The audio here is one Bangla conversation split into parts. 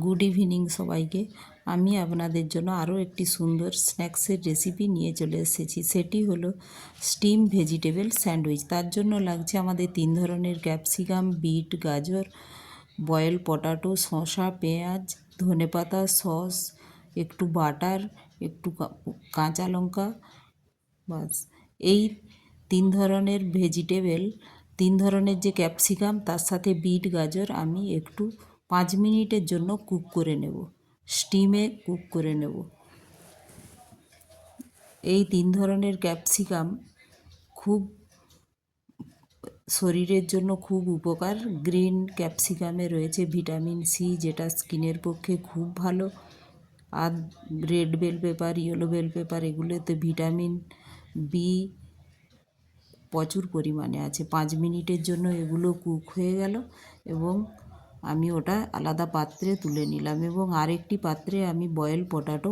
গুড ইভিনিং সবাইকে। আমি আপনাদের জন্য আরও একটি সুন্দর স্ন্যাক্সের রেসিপি নিয়ে চলে এসেছি। সেটি হলো স্টিম ভেজিটেবল স্যান্ডউইচ। তার জন্য লাগছে আমাদের 3 ধরনের ক্যাপসিকাম, বিট, গাজর, বয়েল পটাটো, শসা, পেঁয়াজ, ধনেপাতা, সস, একটু বাটার, একটু কাঁচা লঙ্কা। বাস, এই 3 ধরনের ভেজিটেবল, 3 ধরনের যে ক্যাপসিকাম, তার সাথে বিট, গাজর আমি একটু 5 মিনিটের জন্য কুক করে নেব, স্টিমে কুক করে নেব। এই 3 ধরনের ক্যাপসিকাম খুব শরীরের জন্য খুব উপকার। গ্রিন ক্যাপসিকামে রয়েছে ভিটামিন সি, যেটা স্কিনের পক্ষে খুব ভালো। আর red bell pepper, yellow bell pepper, এগুলোতে ভিটামিন বি প্রচুর পরিমাণে আছে। 5 মিনিটের জন্য এগুলো কুক হয়ে গেল এবং আমি ওটা আলাদা পাত্রে তুলে নিলাম এবং আরেকটি পাত্রে আমি বয়েল পটাটো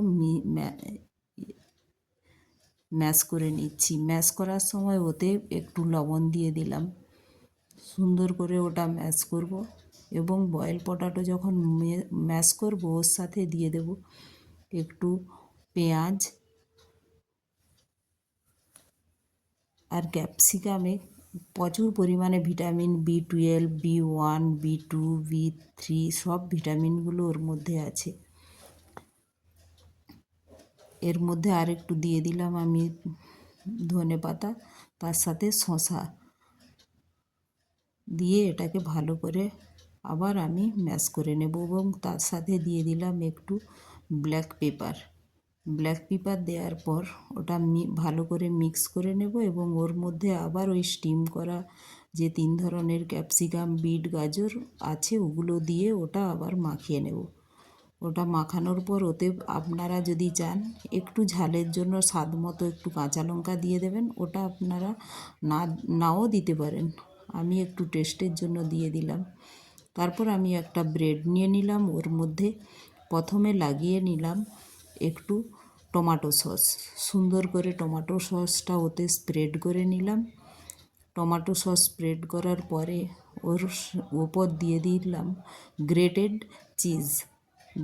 ম্যাশ করে নিচ্ছি। ম্যাশ করার সময় ওতে একটু লবণ দিয়ে দিলাম, সুন্দর করে ওটা ম্যাশ করব এবং বয়েল পটাটো যখন ম্যাশ করব ওর সাথে দিয়ে দেব একটু পেঁয়াজ। আর ক্যাপসিকামে প্রচুর পরিমাণে vitamin B12, B1, B2, B3 সব ভিটামিনগুলো ওর মধ্যে আছে। এর মধ্যে আর একটু দিয়ে দিলাম আমি ধনেপাতা, তার সাথে শসা দিয়ে এটাকে ভালো করে আবার আমি ম্যাশ করে নেব এবং তার সাথে দিয়ে দিলাম একটু ব্ল্যাক পেপার। ব্ল্যাক পেপার দেওয়ার পর ওটা ভালো করে মিক্স করে নেব এবং ওর মধ্যে আবার ওই স্টিম করা যে 3 ধরনের ক্যাপসিকাম, বিট, গাজর আছে ওগুলো দিয়ে ওটা আবার মাখিয়ে নেব। ওটা মাখানোর পর ওতে আপনারা যদি চান একটু ঝালের জন্য স্বাদ মতো একটু কাঁচা লঙ্কা দিয়ে দেবেন। ওটা আপনারা নাও দিতে পারেন, আমি একটু টেস্টের জন্য দিয়ে দিলাম। তারপর আমি একটা ব্রেড নিয়ে নিলাম, ওর মধ্যে প্রথমে লাগিয়ে নিলাম একটু টমেটো সস। সুন্দর করে টমেটো সসটা ওতে স্প্রেড করে নিলাম। টমেটো সস স্প্রেড করার পরে ওর ওপর দিয়ে দিলাম গ্রেটেড চিজ।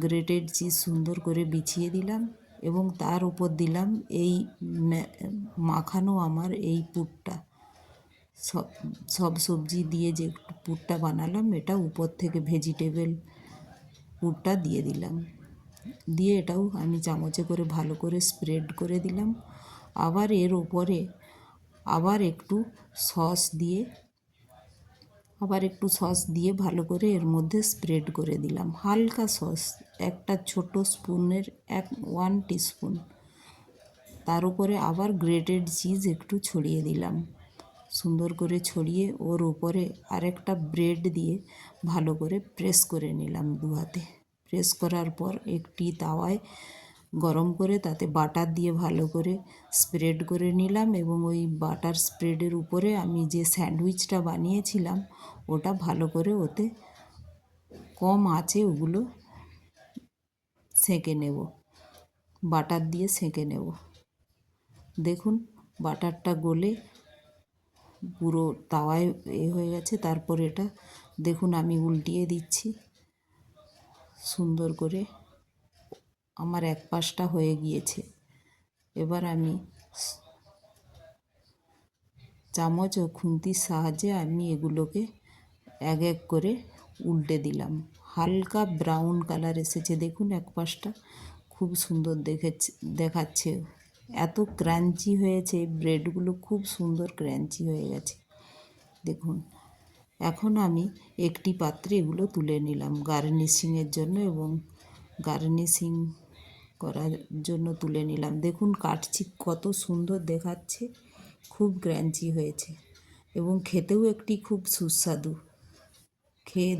গ্রেটেড চিজ সুন্দর করে বিছিয়ে দিলাম এবং তার উপর দিলাম এই মাখানো আমার এই পুরটা। সব সবজি দিয়ে যে পুরটা বানালাম এটা উপর থেকে ভেজিটেবল পুরটা দিয়ে দিলাম। দিয়ে এটাও আমি চামচে করে ভালো করে স্প্রেড করে দিলাম। আবার এর ওপরে আবার একটু সস দিয়ে ভালো করে এর মধ্যে স্প্রেড করে দিলাম। হালকা সস, একটা ছোট স্পুনের 1 টিস্পুন। তার উপরে আবার গ্রেটেড চিজ একটু ছড়িয়ে দিলাম। সুন্দর করে ছড়িয়ে ওর উপরে আরেকটা ব্রেড দিয়ে ভালো করে প্রেস করে নিলাম 2 হাতে। প্রেস করার পর একটি তাওয়ায় গরম করে তাতে বাটার দিয়ে ভালো করে স্প্রেড করে নিলাম এবং ওই বাটার স্প্রেডের উপরে আমি যে স্যান্ডউইচটা বানিয়েছিলাম ওটা ভালো করে ওতে কম আঁচে ওগুলো সেঁকে নেব, বাটার দিয়ে সেঁকে নেব। দেখুন বাটারটা গলে পুরো তাওয়ায় হয়ে গেছে। তারপর এটা দেখুন আমি উল্টিয়ে দিচ্ছি সুন্দর করে। আমার এক পাশটা হয়ে গিয়েছে। এবার আমি চামচ ও খুন্তির সাহায্যে আমি এগুলোকে এক এক করে উল্টে দিলাম। হালকা ব্রাউন কালার এসেছে, দেখুন এক পাশটা খুব সুন্দর দেখাচ্ছে। এত ক্রাঞ্চি হয়েছে, ব্রেডগুলো খুব সুন্দর ক্রাঞ্চি হয়ে গেছে দেখুন। এখন আমি একটি পাত্রে এগুলো তুলে নিলাম গার্নিশিংয়ের জন্য এবং গার্নিশিং করার জন্য তুলে নিলাম। দেখুন কাটছি কত সুন্দর দেখাচ্ছে, খুব ক্রাঞ্চি হয়েছে এবং খেতেও একটি খুব সুস্বাদু। খেয়ে